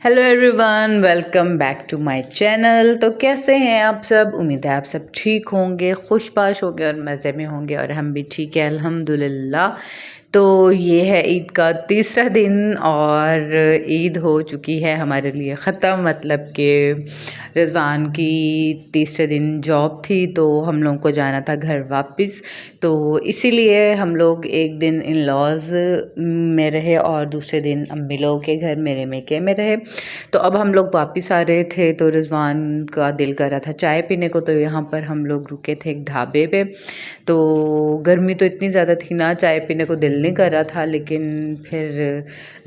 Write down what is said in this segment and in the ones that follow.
Hello everyone, welcome back to my channel. तो कैसे हैं आप सब? उम्मीद है आप सब ठीक होंगे, खुशबाश होंगे और मज़े में होंगे और हम भी ठीक है अल्हम्दुलिल्लाह। तो ये है ईद का तीसरा दिन और ईद हो चुकी है हमारे लिए ख़त्म। मतलब कि रिज़वान की तीसरे दिन जॉब थी तो हम लोगों को जाना था घर वापस। तो इसीलिए हम लोग एक दिन इन लॉज़ में रहे और दूसरे दिन अम्मी लोगों के घर मेरे मेके में रहे। तो अब हम लोग वापस आ रहे थे तो रिज़वान का दिल कर रहा था चाय पीने को, तो यहाँ पर हम लोग रुके थे एक ढाबे पे। तो गर्मी तो इतनी ज़्यादा थी ना, चाय पीने को दिल नहीं कर रहा था, लेकिन फिर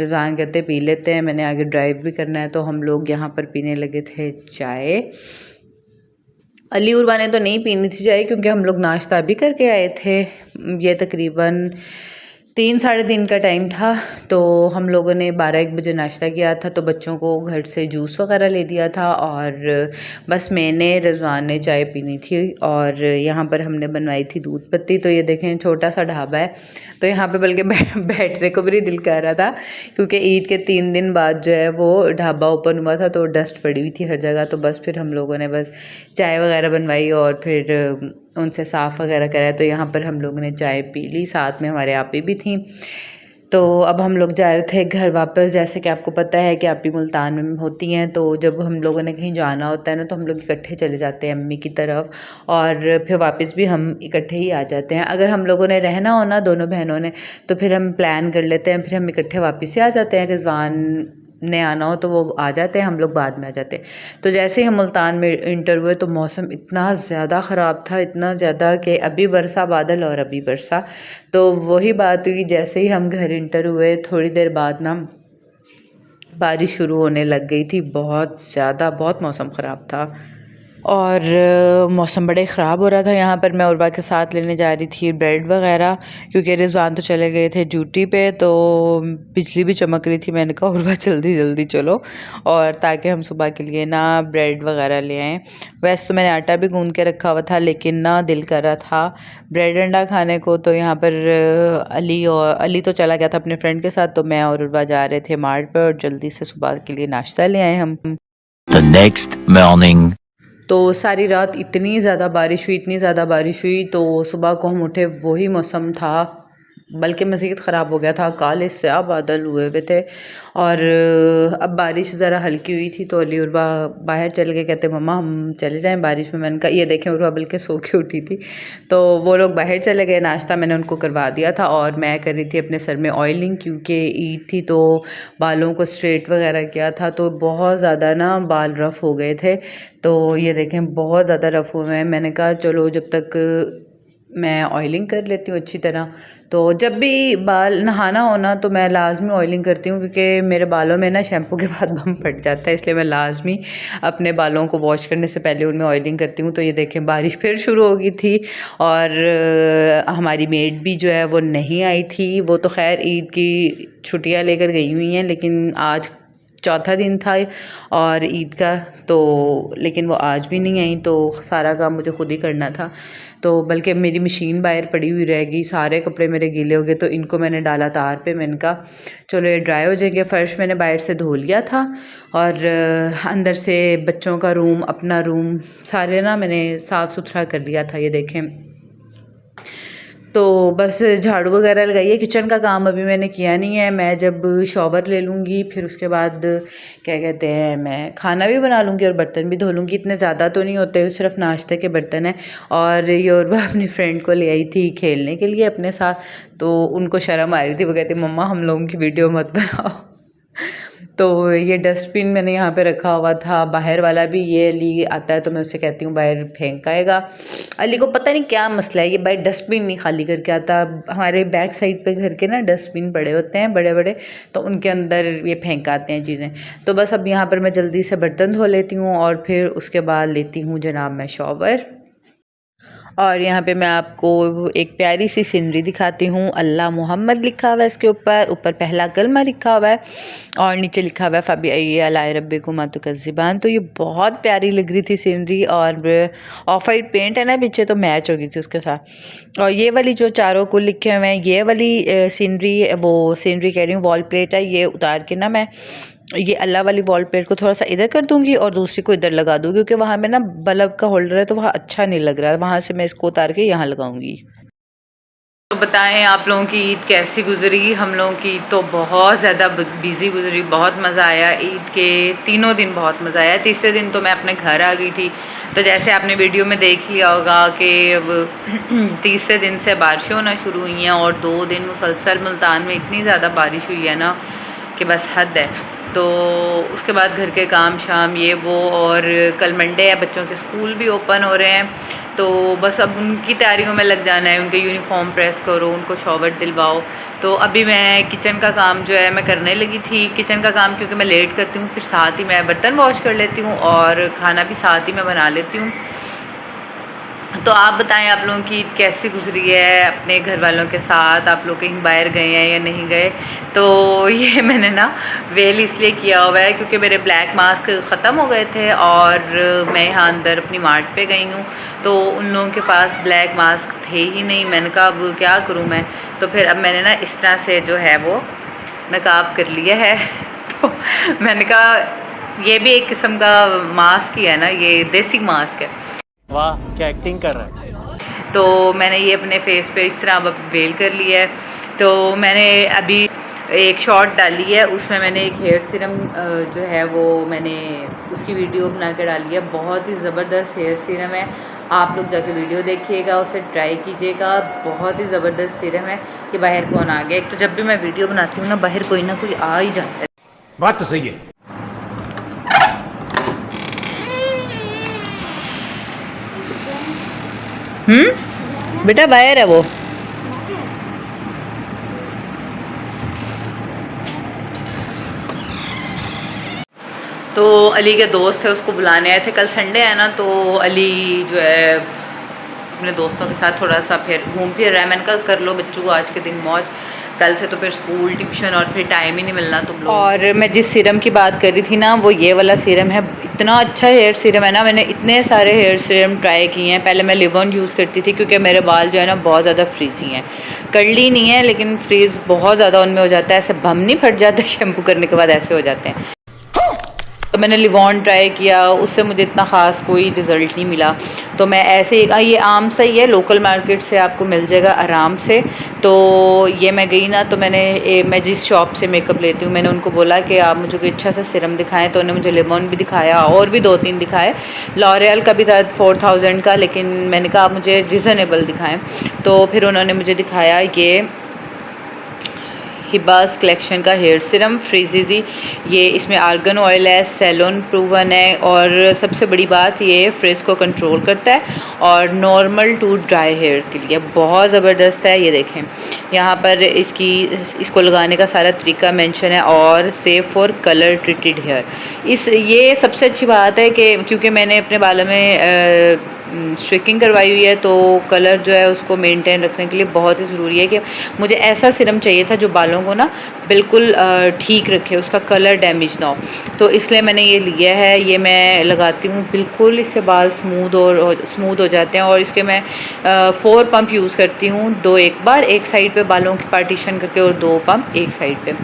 रिज़वान कहते पी लेते हैं, मैंने आगे ड्राइव भी करना है। तो हम लोग यहाँ पर पीने लगे थे चाय। अली उर्वा ने तो नहीं पीनी थी चाय क्योंकि हम लोग नाश्ता भी करके आए थे। ये तकरीबन 3 साढ़े 3 का टाइम था। तो हम लोगों ने 12-1 बजे नाश्ता किया था, तो बच्चों को घर से जूस वगैरह ले दिया था और बस मैंने रिज़वान ने चाय पीनी थी। और यहाँ पर हमने बनवाई थी दूध पत्ती। तो ये देखें छोटा सा ढाबा है, तो यहाँ पे बल्कि बैठने को भी नहीं दिल कर रहा था क्योंकि ईद के 3 दिन बाद जो है वो ढाबा ओपन हुआ था तो डस्ट पड़ी हुई थी हर जगह। तो बस फिर हम लोगों ने बस चाय वगैरह बनवाई और फिर उनसे साफ़ वगैरह कराया। तो यहाँ पर हम लोगों ने चाय पी ली, साथ में हमारे आपी भी थी। तो अब हम लोग जा रहे थे घर वापस। जैसे कि आपको पता है कि आपी मुल्तान में होती हैं, तो जब हम लोगों ने कहीं जाना होता है ना तो हम लोग इकट्ठे चले जाते हैं अम्मी की तरफ और फिर वापस भी हम इकट्ठे ही आ जाते हैं। अगर हम लोगों ने रहना हो ना दोनों बहनों ने, तो फिर हम प्लान कर लेते हैं, फिर हम इकट्ठे वापस से आ जाते हैं। रिज़वान ने आना हो तो वो आ जाते हैं, हम लोग बाद में आ जाते हैं। तो जैसे ही हम मुल्तान में इंटर हुए तो मौसम इतना ज़्यादा ख़राब था, इतना ज़्यादा कि अभी बरसा बादल और अभी बरसा। तो वही बात हुई, जैसे ही हम घर इंटर हुए थोड़ी देर बाद ना बारिश शुरू होने लग गई थी। बहुत ज़्यादा, बहुत मौसम ख़राब था और मौसम बड़े ख़राब हो रहा था। यहाँ पर मैं उर्वा के साथ लेने जा रही थी ब्रेड वगैरह क्योंकि रिज़वान तो चले गए थे ड्यूटी पे, तो बिजली भी चमक रही थी। मैंने कहा उर्वा जल्दी जल्दी चलो और ताकि हम सुबह के लिए ना ब्रेड वगैरह ले आएँ। वैसे तो मैंने आटा भी गूंद के रखा हुआ था, लेकिन ना दिल कर रहा था ब्रेड अंडा खाने को। तो यहाँ पर अली तो चला गया था अपने फ्रेंड के साथ, तो मैं और उर्वा जा रहे थे मार्ट पर और जल्दी से सुबह के लिए नाश्ता ले आए हम। The next morning. तो सारी रात इतनी ज़्यादा बारिश हुई, इतनी ज़्यादा बारिश हुई, तो सुबह को हम उठे वही मौसम था, बल्कि मज़ीद ख़राब हो गया था। काले स्याह बादल हुए हुए थे और अब बारिश ज़रा हल्की हुई थी तो अली उर्वा बाहर चल के कहते मम्मा हम चले जाएं बारिश में। मैंने कहा ये देखें उर्वा बल्कि सो के उठी थी। तो वो लोग बाहर चले गए, नाश्ता मैंने उनको करवा दिया था और मैं कर रही थी अपने सर में ऑयलिंग क्योंकि ईद थी तो बालों को स्ट्रेट वगैरह किया था तो बहुत ज़्यादा ना बाल रफ़ हो गए थे। तो ये देखें बहुत ज़्यादा रफ़ हुए हैं। मैंने कहा चलो जब तक मैं ऑयलिंग कर लेती हूँ अच्छी तरह। तो जब भी बाल नहाना हो ना तो मैं लाजमी ऑयलिंग करती हूँ क्योंकि मेरे बालों में ना शैम्पू के बाद बम फट जाता है, इसलिए मैं लाजमी अपने बालों को वॉश करने से पहले उनमें ऑयलिंग करती हूँ। तो ये देखें बारिश फिर शुरू हो गई थी और हमारी मेड भी जो है वो नहीं आई थी। वो तो खैर ईद की छुट्टियाँ लेकर गई हुई हैं, लेकिन आज चौथा दिन था और ईद का, तो लेकिन वो आज भी नहीं आई। तो सारा काम मुझे खुद ही करना था। तो बल्कि मेरी मशीन बाहर पड़ी हुई रह गई, सारे कपड़े मेरे गीले हो गए, तो इनको मैंने डाला तार पे। मैंने कहा चलो ये ड्राई हो जाएंगे। फ़र्श मैंने बाहर से धो लिया था और अंदर से बच्चों का रूम, अपना रूम, सारे ना मैंने साफ़ सुथरा कर लिया था। ये देखें, तो बस झाड़ू वगैरह लगाई है। किचन का काम अभी मैंने किया नहीं है, मैं जब शॉवर ले लूँगी फिर उसके बाद क्या कहते हैं मैं खाना भी बना लूँगी और बर्तन भी धो लूँगी। इतने ज़्यादा तो नहीं होते, सिर्फ नाश्ते के बर्तन हैं। और योरबा अपनी फ्रेंड को ले आई थी खेलने के लिए अपने साथ, तो उनको शर्म आ रही थी। वो कहती मम्मा हम लोगों की वीडियो मत बनाओ। तो ये डस्टबिन मैंने यहाँ पे रखा हुआ था, बाहर वाला भी। ये अली आता है तो मैं उससे कहती हूँ बाहर फेंक आएगा। अली को पता नहीं क्या मसला है, ये बाहर डस्टबिन नहीं खाली करके आता। हमारे बैक साइड पे घर के ना डस्टबिन पड़े होते हैं बड़े बड़े, तो उनके अंदर ये फेंक आते हैं चीज़ें। तो बस अब यहाँ पर मैं जल्दी से बर्तन धो लेती हूँ और फिर उसके बाद लेती हूँ जनाब मैं शॉवर। और यहाँ पे मैं आपको एक प्यारी सी सीनरी दिखाती हूँ। अल्लाह मोहम्मद लिखा हुआ है इसके ऊपर, ऊपर पहला कलमा लिखा हुआ है और नीचे लिखा हुआ है फ़बी अलाई रब्बिकुमा तुकज़्ज़िबान। तो ये बहुत प्यारी लग रही थी सीनरी और ऑफ वाइट पेंट है ना पीछे, तो मैच हो गई थी उसके साथ। और ये वाली जो चारों कुल लिखे हुए हैं, ये वाली सीनरी, वो सीनरी कह रही हूँ, वॉल प्लेट है, ये उतार के ना मैं ये अल्लाह वाली वॉल प्लेट को थोड़ा सा इधर कर दूंगी और दूसरी को इधर लगा दूंगी, क्योंकि वहाँ में ना बल्ब का होल्डर है तो वहाँ अच्छा नहीं लग रहा है। वहाँ से मैं इसको उतार के यहाँ लगाऊंगी। तो बताएं आप लोगों की ईद कैसी गुजरी। हम लोगों की ईद तो बहुत ज़्यादा बिज़ी गुजरी, बहुत मज़ा आया। ईद के तीनों दिन बहुत मज़ा आया। तीसरे दिन तो मैं अपने घर आ गई थी। तो जैसे आपने वीडियो में देख लिया होगा कि अब तीसरे दिन से बारिशें होना शुरू हुई हैं और 2 दिन मुसलसल मुल्तान में इतनी ज़्यादा बारिश हुई है ना कि बस हद है। तो उसके बाद घर के काम शाम ये वो, और कल मंडे है, बच्चों के स्कूल भी ओपन हो रहे हैं, तो बस अब उनकी तैयारियों में लग जाना है। उनके यूनिफॉर्म प्रेस करो, उनको शॉवर दिलवाओ। तो अभी मैं किचन का काम जो है मैं करने लगी थी। किचन का काम क्योंकि मैं लेट करती हूँ, फिर साथ ही मैं बर्तन वॉश कर लेती हूँ और खाना भी साथ ही मैं बना लेती हूँ। तो आप बताएं आप लोगों की ईद कैसी गुजरी है अपने घर वालों के साथ। आप लोग कहीं बाहर गए हैं या नहीं गए। तो ये मैंने ना वेल इसलिए किया हुआ है क्योंकि मेरे ब्लैक मास्क ख़त्म हो गए थे और मैं यहाँ अंदर अपनी मार्ट पे गई हूँ, तो उन लोगों के पास ब्लैक मास्क थे ही नहीं। मैंने कहा अब क्या करूँ मैं, तो फिर अब मैंने ना इस तरह से जो है वो नकाब कर लिया है। तो मैंने कहा ये भी एक किस्म का मास्क ही है ना, ये देसी मास्क है। वाह क्या एक्टिंग कर रहा है। तो मैंने ये अपने फेस पे इस तरह अब वेल कर लिया है। तो मैंने अभी एक शॉर्ट डाली है, उसमें मैंने एक हेयर सीरम जो है वो मैंने उसकी वीडियो बना के डाली है। बहुत ही ज़बरदस्त हेयर सीरम है, आप लोग जाके वीडियो देखिएगा, उसे ट्राई कीजिएगा। बहुत ही ज़बरदस्त सीरम है। कि बाहर कौन आ गया। एक तो जब भी मैं वीडियो बनाती हूँ ना बाहर कोई ना कोई आ ही जाता है। बात तो सही है। बेटा बाहर है वो। तो अली के दोस्त थे, उसको बुलाने आए थे। कल संडे है ना, तो अली जो है अपने दोस्तों के साथ थोड़ा सा फिर घूम फिर रहा है। मैंने कहा कर लो बच्चों को आज के दिन मौज, कल से तो फिर स्कूल ट्यूशन और फिर टाइम ही नहीं मिलना तुम लोग। और मैं जिस सीरम की बात कर रही थी ना वो ये वाला सीरम है। इतना अच्छा हेयर सीरम है ना, मैंने इतने सारे हेयर सीरम ट्राई किए हैं। पहले मैं लिव ऑन यूज़ करती थी क्योंकि मेरे बाल जो है ना बहुत ज़्यादा फ्रीजी हैं। कर्ली नहीं है लेकिन फ्रीज बहुत ज़्यादा उनमें हो जाता है, ऐसे बम नहीं फट जाता शैम्पू करने के बाद ऐसे हो जाते हैं। तो मैंने लिवॉन ट्राई किया, उससे मुझे इतना ख़ास कोई रिज़ल्ट नहीं मिला। तो मैं ऐसे ये आम सा ही है, लोकल मार्केट से आपको मिल जाएगा आराम से। तो ये मैं गई ना, तो मैं जिस शॉप से मेकअप लेती हूँ मैंने उनको बोला कि आप मुझे कोई अच्छा सा सीरम दिखाएं। तो उन्होंने मुझे लिवॉन भी दिखाया और भी 2-3 दिखाए। लॉरियल का भी था 4000 का, लेकिन मैंने कहा आप मुझे रिज़नेबल दिखाएँ। तो फिर उन्होंने मुझे दिखाया ये हिबास कलेक्शन का हेयर सीरम फ्रीज़ी। ये इसमें आर्गन ऑयल है, सैलून प्रूवन है, और सबसे बड़ी बात ये फ्रिज को कंट्रोल करता है और नॉर्मल टू ड्राई हेयर के लिए बहुत ज़बरदस्त है। ये देखें यहाँ पर इसको लगाने का सारा तरीका मेंशन है, और safe for colour treated hair. ये सबसे अच्छी बात है कि क्योंकि मैंने अपने बालों में स्ट्रिकिंग करवाई हुई है, तो कलर जो है उसको मेंटेन रखने के लिए बहुत ही ज़रूरी है कि मुझे ऐसा सीरम चाहिए था जो बालों को ना बिल्कुल ठीक रखे, उसका कलर डैमेज ना हो। तो इसलिए मैंने ये लिया है। ये मैं लगाती हूँ, बिल्कुल इससे बाल स्मूथ हो जाते हैं। और इसके मैं 4 पंप यूज़ करती हूँ, 2 एक बार, एक साइड पे बालों की पार्टीशन करके और 2 पंप एक साइड पे।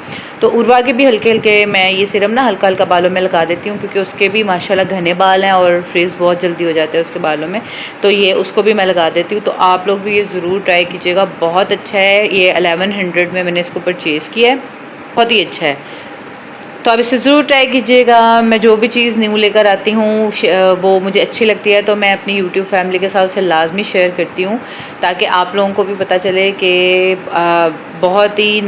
तो उर्वा के भी हल्के हल्के मैं ये सीरम ना हल्का हल्का बालों में लगा देती हूँ, क्योंकि उसके भी माशाल्लाह घने बाल हैं और फ्रीज बहुत जल्दी हो जाते हैं उसके बालों में। तो ये उसको भी मैं लगा देती हूँ। तो आप लोग भी ये ज़रूर ट्राई कीजिएगा, बहुत अच्छा है। ये 1100 में मैंने इसको परचेज़ किया है, बहुत ही अच्छा है। तो आप इसे ज़रूर ट्राई कीजिएगा। मैं जो भी चीज़ न्यू लेकर आती हूँ वो मुझे अच्छी लगती है तो मैं अपनी यूट्यूब फैमिली के साथ उसे लाजमी शेयर करती हूँ, ताकि आप लोगों को भी पता चले कि बहुत ही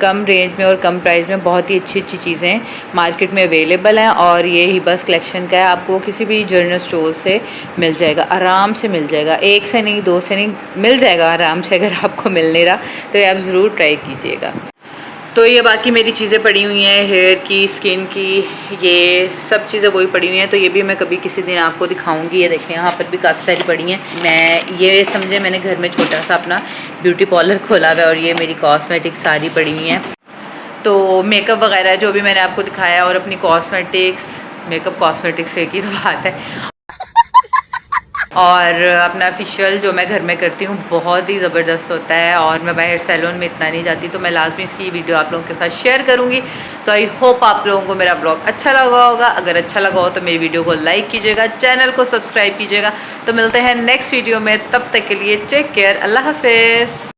कम रेंज में और कम प्राइस में बहुत ही अच्छी अच्छी चीज़ें मार्केट में अवेलेबल हैं। और ये हिबास कलेक्शन का है, आपको किसी भी जनरल स्टोर से मिल जाएगा, आराम से मिल जाएगा। 1 से नहीं 2 से नहीं, मिल जाएगा आराम से। अगर आपको मिल नहीं रहा तो ये आप ज़रूर ट्राई कीजिएगा। तो ये बाकी मेरी चीज़ें पड़ी हुई हैं, हेयर की, स्किन की, ये सब चीज़ें वही पड़ी हुई हैं। तो ये भी मैं कभी किसी दिन आपको दिखाऊंगी। ये देखें यहाँ पर भी काफ़ी सारी पड़ी हैं। मैं ये समझे मैंने घर में छोटा सा अपना ब्यूटी पार्लर खोला हुआ है, और ये मेरी कॉस्मेटिक्स सारी पड़ी हुई हैं। तो मेकअप वगैरह जो भी मैंने आपको दिखाया, और अपनी कॉस्मेटिक्स, मेकअप कॉस्मेटिक्स एक ही तो बात है। और अपना फेशियल जो मैं घर में करती हूँ बहुत ही ज़बरदस्त होता है, और मैं बाहर सैलून में इतना नहीं जाती, तो मैं लाजमी इसकी वीडियो आप लोगों के साथ शेयर करूँगी। तो आई होप आप लोगों को मेरा ब्लॉग अच्छा लगा होगा। अगर अच्छा लगा हो तो मेरी वीडियो को लाइक कीजिएगा, चैनल को सब्सक्राइब कीजिएगा। तो मिलते हैं नेक्स्ट वीडियो में, तब तक के लिए टेक केयर, अल्लाह हाफिज़।